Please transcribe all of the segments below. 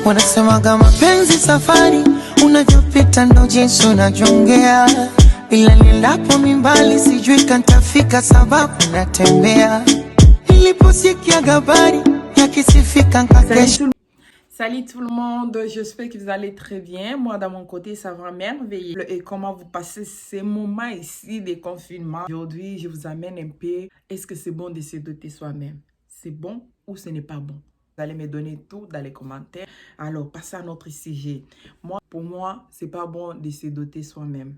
Wanasemaga mapenzi safari, unavyopita ndo jinsi unajongea. Ila nilapo mimbali sijui kantafika sababu natembea. Niliposikia habari yakisifika nkakesha. Salut tout le monde, j'espère que vous allez très bien. Moi, de mon côté, ça va merveilleux. Et comment vous passez ces moments ici de confinement? Aujourd'hui, je vous amène un peu. Est-ce que c'est bon de se doter soi-même? C'est bon ou ce n'est pas bon? Vous allez me donner tout dans les commentaires. Alors, passez à notre sujet. Pour moi, c'est pas bon de se doter soi-même.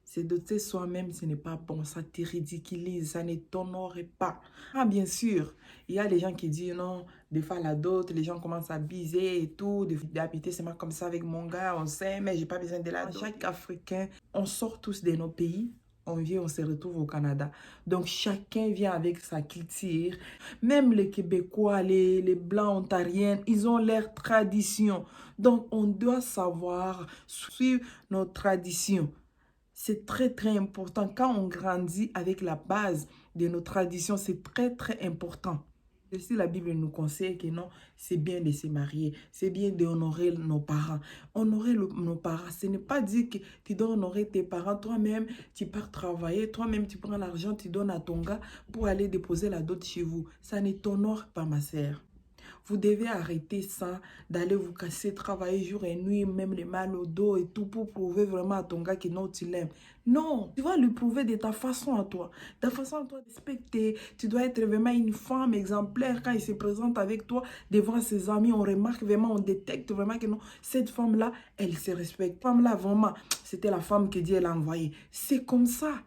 Se doter soi-même, ce n'est pas bon, ça te ridiculise, ça ne t'honore pas. Ah, bien sûr, il y a des gens qui disent non, des fois la dot, les gens commencent à biser et tout, d'habiter seulement comme ça avec mon gars, on sait, mais j'ai pas besoin de la dot. Chaque Africain, on sort tous de nos pays, on vient, on se retrouve au Canada. Donc, chacun vient avec sa culture. Même les Québécois, les Blancs ontariens, ils ont leur tradition. Donc, on doit savoir suivre nos traditions. C'est très, très important. Quand on grandit avec la base de nos traditions, c'est très, très important. Et si la Bible nous conseille que non, c'est bien de se marier, c'est bien d'honorer nos parents. Honorer nos parents, ce n'est pas dire que tu dois honorer tes parents. Toi-même, tu pars travailler, toi-même, tu prends l'argent, tu donnes à ton gars pour aller déposer la dot chez vous. Ça ne t'honore pas, ma sœur. Vous devez arrêter ça, d'aller vous casser, travailler jour et nuit, même les mal au dos et tout, pour prouver vraiment à ton gars que non, tu l'aimes. Non, tu vas lui prouver de ta façon à toi. Ta façon à toi de respecter. Tu dois être vraiment une femme exemplaire quand il se présente avec toi devant ses amis. On remarque vraiment, on détecte vraiment que non, cette femme-là, elle se respecte. Cette femme-là, vraiment, c'était la femme que Dieu l'a envoyée. C'est comme ça.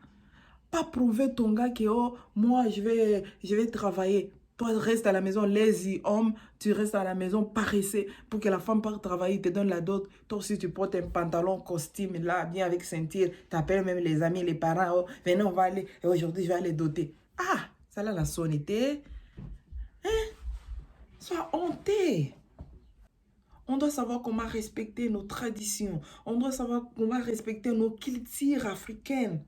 Pas prouver ton gars que, oh, moi, je vais travailler. Toi, reste à la maison, lazy homme, tu restes à la maison paresseux pour que la femme parte travailler, te donne la dot. Toi aussi, tu portes un pantalon, costume, là, bien avec ceinture. Tu appelles même les amis, les parents. Oh, venez, on va aller. Et aujourd'hui, je vais aller doter. Ah, ça là, la sonnette. Hein? Sois honté. On doit savoir comment respecter nos traditions. On doit savoir comment respecter nos cultures africaines.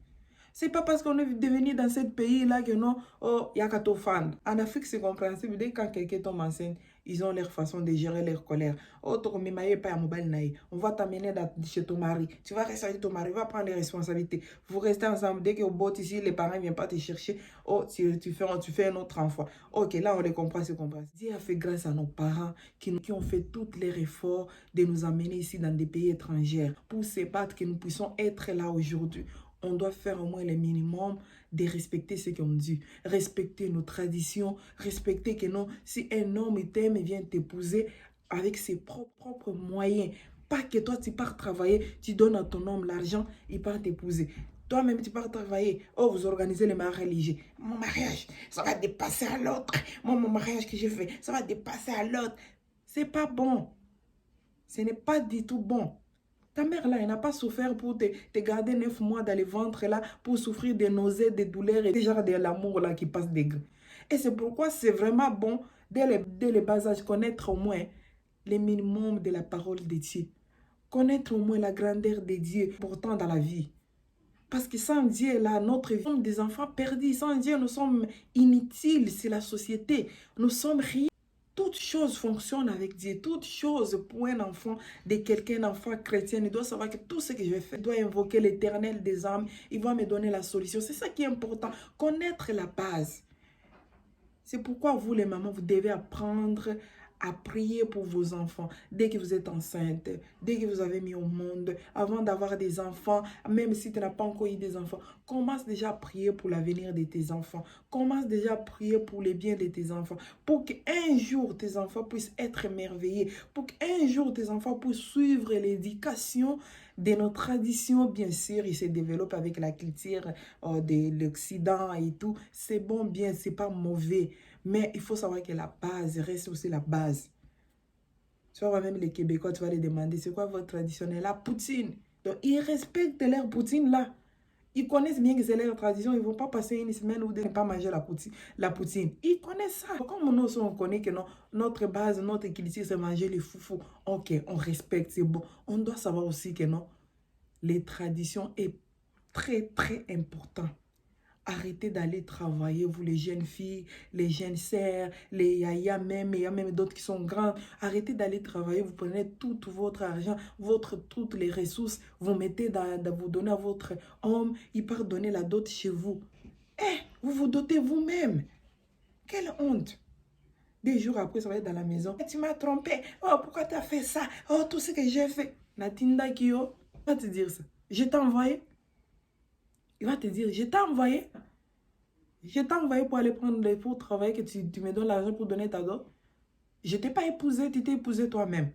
C'est pas parce qu'on est devenu dans ce pays-là que non, oh, il y a qu'à te fan. En Afrique, c'est compréhensible. Dès que quand quelqu'un tombe enceinte, ils ont leur façon de gérer leur colère. Oh, on va t'amener chez ton mari. Tu vas rester avec ton mari, va prendre les responsabilités. Vous restez ensemble. Dès que vous botte ici, les parents ne viennent pas te chercher. Oh, tu fais un autre enfant. Ok, là, on les comprend, c'est compréhensible. Dieu a fait grâce à nos parents qui ont fait tous les efforts de nous amener ici dans des pays étrangers pour se battre, que nous puissions être là aujourd'hui. On doit faire au moins le minimum de respecter ce qu'on dit. Respecter nos traditions. Respecter que non, si un homme t'aime et vient t'épouser avec ses propres moyens. Pas que toi, tu pars travailler, tu donnes à ton homme l'argent, il part t'épouser. Toi-même, tu pars travailler. Oh, vous organisez le mariage religieux. Mon mariage, ça va dépasser à l'autre. Moi, mon mariage que j'ai fait, ça va dépasser à l'autre. C'est pas bon. Ce n'est pas du tout bon. Ta mère, là, elle n'a pas souffert pour te garder 9 mois dans le ventre, là, pour souffrir des nausées, des douleurs et des genres de l'amour, là, qui passe des grains. Et c'est pourquoi c'est vraiment bon, dès le bas âge, connaître au moins le minimum de la parole de Dieu. Connaître au moins la grandeur de Dieu, pourtant dans la vie. Parce que sans Dieu, là, notre vie, nous sommes des enfants perdus. Sans Dieu, nous sommes inutiles, c'est la société. Nous sommes rien. Toute chose fonctionne avec Dieu. Toute chose pour un enfant, de quelqu'un, un enfant chrétien, il doit savoir que tout ce que je vais faire, il doit invoquer l'Éternel des âmes. Il va me donner la solution. C'est ça qui est important. Connaître la base. C'est pourquoi vous, les mamans, vous devez apprendre à prier pour vos enfants. Dès que vous êtes enceinte, dès que vous avez mis au monde, avant d'avoir des enfants, même si tu n'as pas encore eu des enfants, commence déjà à prier pour l'avenir de tes enfants. Commence déjà à prier pour le bien de tes enfants. Pour qu'un jour, tes enfants puissent être émerveillés. Pour qu'un jour, tes enfants puissent suivre l'éducation de nos traditions. Bien sûr, ils se développent avec la culture de l'Occident et tout. C'est bon, bien, c'est pas mauvais. Mais il faut savoir que la base reste aussi la base. Tu vois, même les Québécois, tu vas les demander, c'est quoi votre traditionnel? La poutine. Donc, ils respectent leur poutine là. Ils connaissent bien que c'est leur tradition. Ils ne vont pas passer une semaine ou deux ne pas manger la poutine. Ils connaissent ça. Comme nous, on connaît que notre base, notre culture, c'est manger les foufous. Ok, on respecte, c'est bon. On doit savoir aussi que non, les traditions est très, très important. Arrêtez d'aller travailler, vous les jeunes filles, les jeunes sœurs, les yaya même, et il y a même d'autres qui sont grandes. Arrêtez d'aller travailler, vous prenez tout votre argent, toutes les ressources, vous mettez vous donnez à votre homme, il part donner la dot chez vous. Vous vous dotez vous-même. Quelle honte! Des jours après, ça va être dans la maison. Tu m'as trompé. Oh, pourquoi tu as fait ça? Oh, tout ce que j'ai fait. Natinda Kyo, il va te dire ça. Je t'ai envoyé. Il va te dire, je t'ai envoyé. Je t'ai envoyé pour aller pour travailler, que tu me donnes l'argent pour donner ta dot. Je ne t'ai pas épousé, tu t'es épousé toi-même.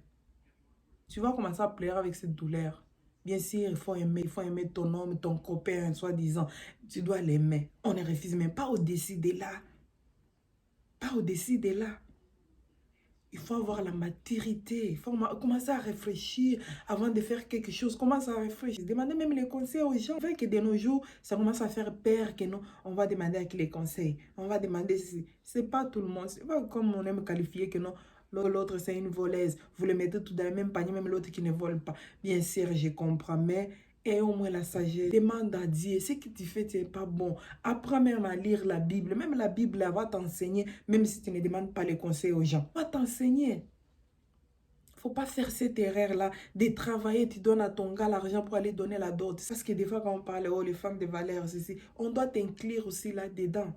Tu vas commencer à pleurer avec cette douleur. Bien sûr, il faut aimer ton homme, ton copain, soi-disant. Tu dois l'aimer. On ne refuse même pas au-dessus de là. Pas au-dessus de là. Il faut avoir la maturité. Il faut commencer à réfléchir avant de faire quelque chose. Commence à réfléchir. Demandez même les conseils aux gens. Fait que de nos jours, ça commence à faire peur que non. On va demander à qui les conseils. On va demander si. C'est pas tout le monde. C'est pas comme on aime qualifier que non. L'autre, c'est une voleuse. Vous le mettez tout dans le même panier, même l'autre qui ne vole pas. Bien sûr, je comprends, mais et au moins la sagesse. Demande à Dieu, ce que tu fais, tu n'es pas bon. Apprends même à lire la Bible. Même la Bible, elle va t'enseigner, même si tu ne demandes pas les conseils aux gens. Elle va t'enseigner. Il ne faut pas faire cette erreur-là de travailler, tu donnes à ton gars l'argent pour aller donner la dot. Parce que des fois, quand on parle, oh, les femmes de valeur, ceci, on doit t'inclure aussi là-dedans.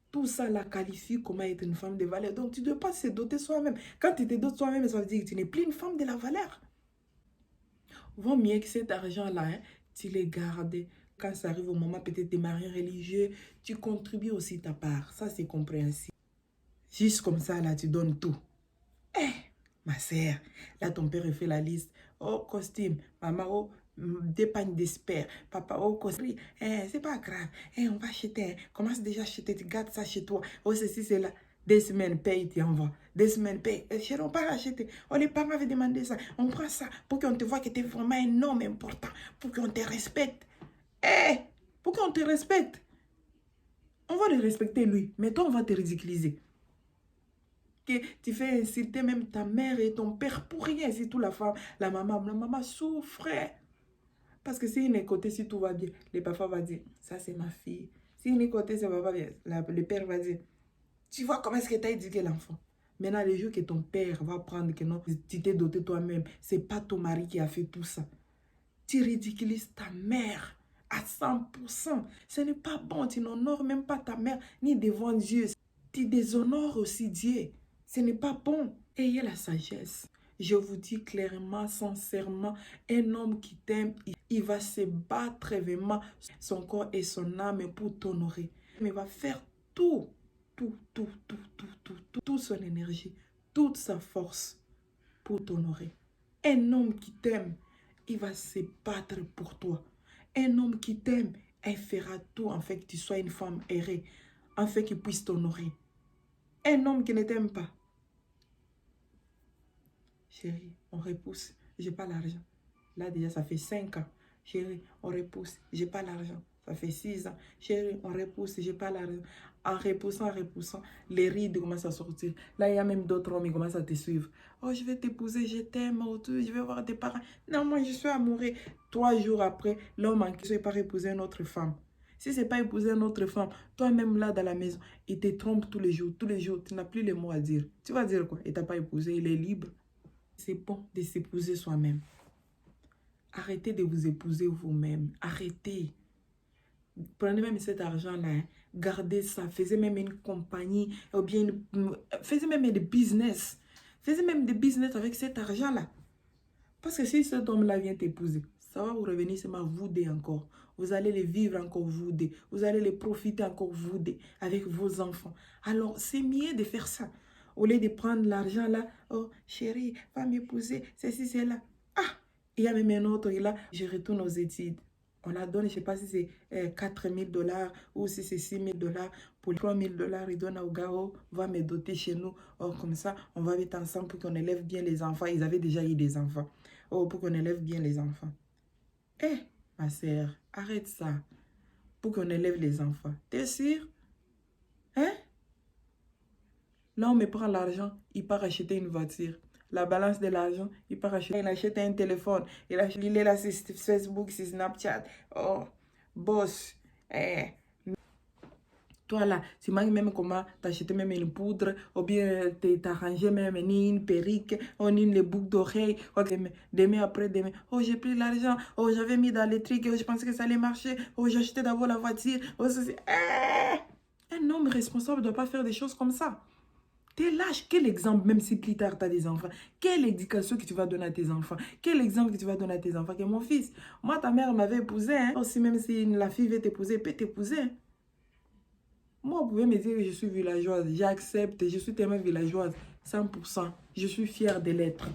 Tout ça la qualifie comme être une femme de valeur. Donc, tu ne dois pas se doter soi-même. Quand tu te dotes soi-même, ça veut dire que tu n'es plus une femme de la valeur. Vaut mieux que cet argent-là, tu le gardes. Quand ça arrive au moment peut-être des mariages religieux, tu contribues aussi ta part. Ça, c'est compréhensible. Juste comme ça, là, tu donnes tout. Ma sœur, là, ton père fait la liste. Oh, costume, maman, oh, des pagnes d'espère. Papa, oh, costume. C'est pas grave. On va acheter. Commence déjà à acheter. Tu gardes ça chez toi. Oh, ceci, c'est là. 2 semaines, paye, tu envoies. 2 semaines, paye. Chérie, on va acheter. Oh, les parents avaient demandé ça. On prend ça pour qu'on te voit que tu es vraiment un homme important. Pour qu'on te respecte. Pour qu'on te respecte. On va le respecter, lui. Mais toi, on va te ridiculiser. Que tu fais insulter même ta mère et ton père pour rien. Si tout la maman souffrait. Parce que si il est côté, si tout va bien, le papa va dire, ça c'est ma fille. Si il est côté, ça va pas bien. Le père va dire, tu vois comment est-ce que tu as éduqué l'enfant. Maintenant, le jour que ton père va prendre que non, tu t'es doté toi-même, c'est pas ton mari qui a fait tout ça. Tu ridiculises ta mère à 100%. Ce n'est pas bon. Tu n'honores même pas ta mère, ni devant Dieu. Tu déshonores aussi Dieu. Ce n'est pas bon. Ayez la sagesse. Je vous dis clairement, sincèrement, un homme qui t'aime, il va se battre vraiment son corps et son âme pour t'honorer. Mais il va faire toute son énergie, toute sa force pour t'honorer. Un homme qui t'aime, il va se battre pour toi. Un homme qui t'aime, il fera tout en fait que tu sois une femme errée, en fait qu'il puisse t'honorer. Un homme qui ne t'aime pas, chérie, on repousse, j'ai pas l'argent. Là déjà, ça fait 5 ans. Chérie, on repousse, j'ai pas l'argent. Ça fait 6 ans. Chérie, on repousse, j'ai pas l'argent. En repoussant, les rides commencent à sortir. Là, il y a même d'autres hommes qui commencent à te suivre. Oh, je vais t'épouser, je t'aime, je vais voir tes parents. Non, moi, je suis amoureux. 3 jours après, l'homme en question n'est pas épouser une autre femme. Si ce n'est pas épouser une autre femme, toi-même là dans la maison, il te trompe tous les jours, tu n'as plus les mots à dire. Tu vas dire quoi? Il t'a pas épousé, il est libre. C'est bon de s'épouser soi-même. Arrêtez de vous épouser vous-même. Arrêtez. Prenez même cet argent-là, gardez ça, faites même une compagnie, ou bien faites même des business. Faites même des business avec cet argent-là. Parce que si cet homme-là vient t'épouser, ça va vous revenir seulement vous deux encore. Vous allez les vivre encore vous deux. Vous allez les profiter encore vous deux avec vos enfants. Alors, c'est mieux de faire ça. Au lieu de prendre l'argent là, oh chérie, va m'épouser, ceci, c'est là. Ah, il y a même un autre là, je retourne aux études. On la donne, je ne sais pas si c'est 4 000 $ ou si c'est 6 000 $. Pour 3 000 $, il donne au gars, oh, va me doter chez nous. Oh, comme ça, on va être ensemble pour qu'on élève bien les enfants. Ils avaient déjà eu des enfants. Oh, pour qu'on élève bien les enfants. Ma sœur, arrête ça. Pour qu'on élève les enfants. T'es sûr? Là, on me prend l'argent, il part acheter une voiture. La balance de l'argent, il part acheter. Il achète un téléphone. Il est là sur Facebook, sur Snapchat. Oh, boss. Toi là, tu manques même comment t'acheter même une poudre, ou bien t'arranger même ni une perruque, ou ni les boucles d'oreilles, demain après demain, oh j'ai pris l'argent, oh j'avais mis dans les trucs, oh je pensais que ça allait marcher, oh j'ai acheté d'abord la voiture, oh ceci. Un homme responsable ne doit pas faire des choses comme ça. T'es lâche. Quel exemple, même si plus tard tu as des enfants, quelle éducation que tu vas donner à tes enfants? Quel exemple que tu vas donner à tes enfants? Que mon fils, moi ta mère m'avait épousé, hein? Aussi même si la fille veut t'épouser, elle peut t'épouser. Hein? Moi, vous pouvez me dire que je suis villageoise. J'accepte, je suis tellement villageoise. 100%. Je suis fière de l'être.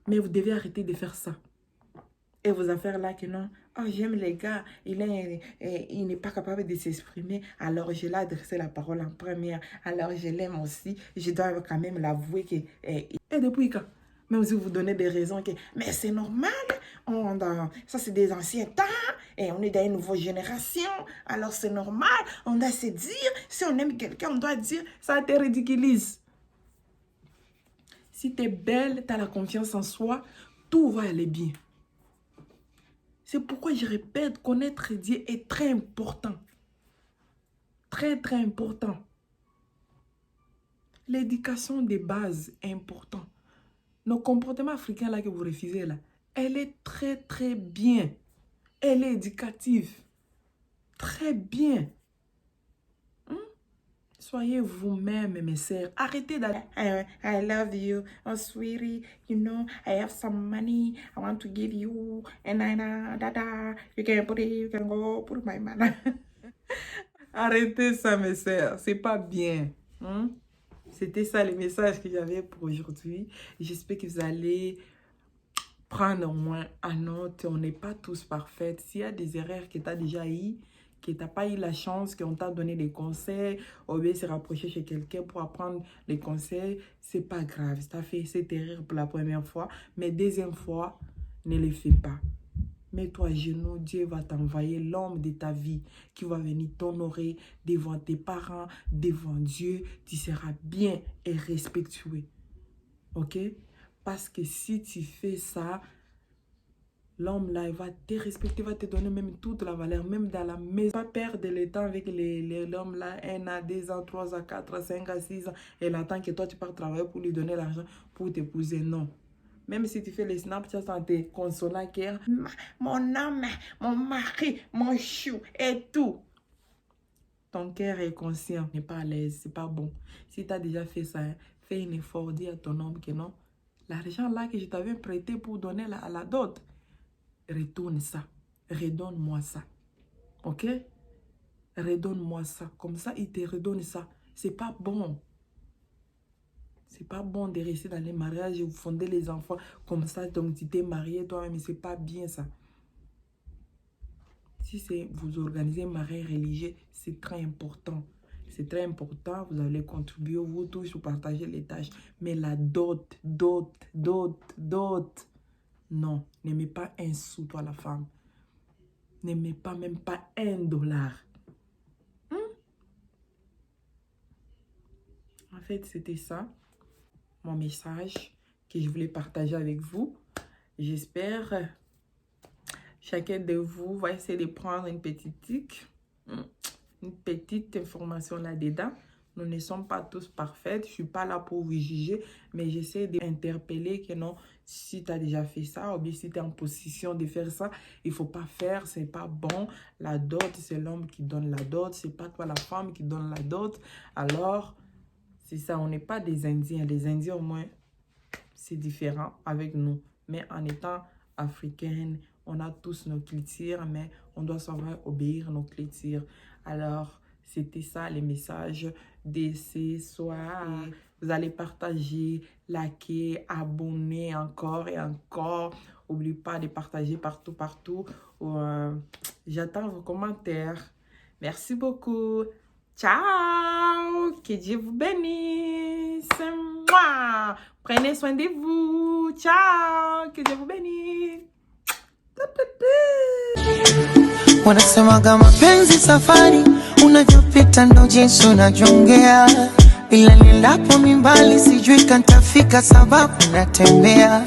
Mais vous devez arrêter de faire ça. Et vos affaires là que non. Oh, j'aime les gars. Il n'est pas capable de s'exprimer. Alors, je l'ai adressé la parole en première. Alors, je l'aime aussi. Je dois quand même l'avouer que... Et depuis quand? Même si vous donnez des raisons que... Mais c'est normal. Ça, c'est des anciens temps. Et on est dans une nouvelle génération. Alors, c'est normal. On doit se dire. Si on aime quelqu'un, on doit dire. Ça te ridiculise. Si tu es belle, tu as la confiance en soi, tout va aller bien. C'est pourquoi je répète, connaître Dieu est très important. Très, très important. L'éducation des bases est importante. Nos comportements africains là que vous refusez là, elle est très, très bien. Elle est éducative. Très bien. Soyez vous-même, mes sœurs. Arrêtez d'aller. I love you. Oh, sweetie, you know, I have some money. I want to give you. And you can put it, you can go put my money. Arrêtez ça, mes sœurs. C'est pas bien. C'était ça le message que j'avais pour aujourd'hui. J'espère que vous allez prendre au moins un note. On n'est pas tous parfaits. S'il y a des erreurs que tu as déjà eues, que tu n'as pas eu la chance, qu'on t'a donné des conseils, ou bien se rapprocher chez quelqu'un pour apprendre les conseils, c'est pas grave. Tu as fait cette erreur pour la première fois, mais deuxième fois, ne le fais pas. Mets-toi à genoux, Dieu va t'envoyer l'homme de ta vie qui va venir t'honorer devant tes parents, devant Dieu. Tu seras bien et respectueux. Ok? Parce que si tu fais ça, l'homme là, il va te respecter, il va te donner même toute la valeur, même dans la maison. Pas perdre le temps avec l'homme là, 1 à 2 ans, 3 à 4 à 5 à 6 ans, et il attend que toi tu pars travailler pour lui donner l'argent pour t'épouser. Non. Même si tu fais les Snapchats en te consolant, mon homme, mon mari, mon chou et tout. Ton cœur est conscient, n'est pas à l'aise, c'est pas bon. Si tu as déjà fait ça, fais un effort, dis à ton homme que non. L'argent là que je t'avais prêté pour donner à la dot, retourne ça. Redonne-moi ça. Ok? Redonne-moi ça. Comme ça, il te redonne ça. C'est pas bon. C'est pas bon de rester dans les mariages et vous fonder les enfants comme ça. Donc, tu t'es marié toi-même, mais c'est pas bien ça. Si c'est vous organisez un mariage religieux, c'est très important. C'est très important. Vous allez contribuer, vous tous, vous partagez les tâches. Mais la dot. Non, ne mets pas un sou, toi, la femme. Ne mets pas même pas $1. En fait, c'était ça, mon message que je voulais partager avec vous. J'espère chacun de vous va essayer de prendre une petite information là-dedans. Nous ne sommes pas tous parfaits. Je ne suis pas là pour vous juger, mais j'essaie d'interpeller que non, si tu as déjà fait ça, ou bien si tu es en position de faire ça, il ne faut pas faire, ce n'est pas bon. La dot, c'est l'homme qui donne la dot, ce n'est pas toi la femme qui donne la dot. Alors, c'est ça, on n'est pas des Indiens. Les Indiens, au moins, c'est différent avec nous. Mais en étant africaine, on a tous nos cultures, mais on doit savoir obéir à nos cultures. Alors, c'était ça les messages de ce soir. Vous allez partager, liker, abonner encore et encore. N'oubliez pas de partager partout. J'attends vos commentaires. Merci beaucoup. Ciao. Que Dieu vous bénisse. Mouah. Prenez soin de vous. Ciao. Que Dieu vous bénisse. Wanasemaga mapenzi safari, unavyopita ndo jinsi unajongea. Ila nilapo mimbali sijui kantafika sababu natembea.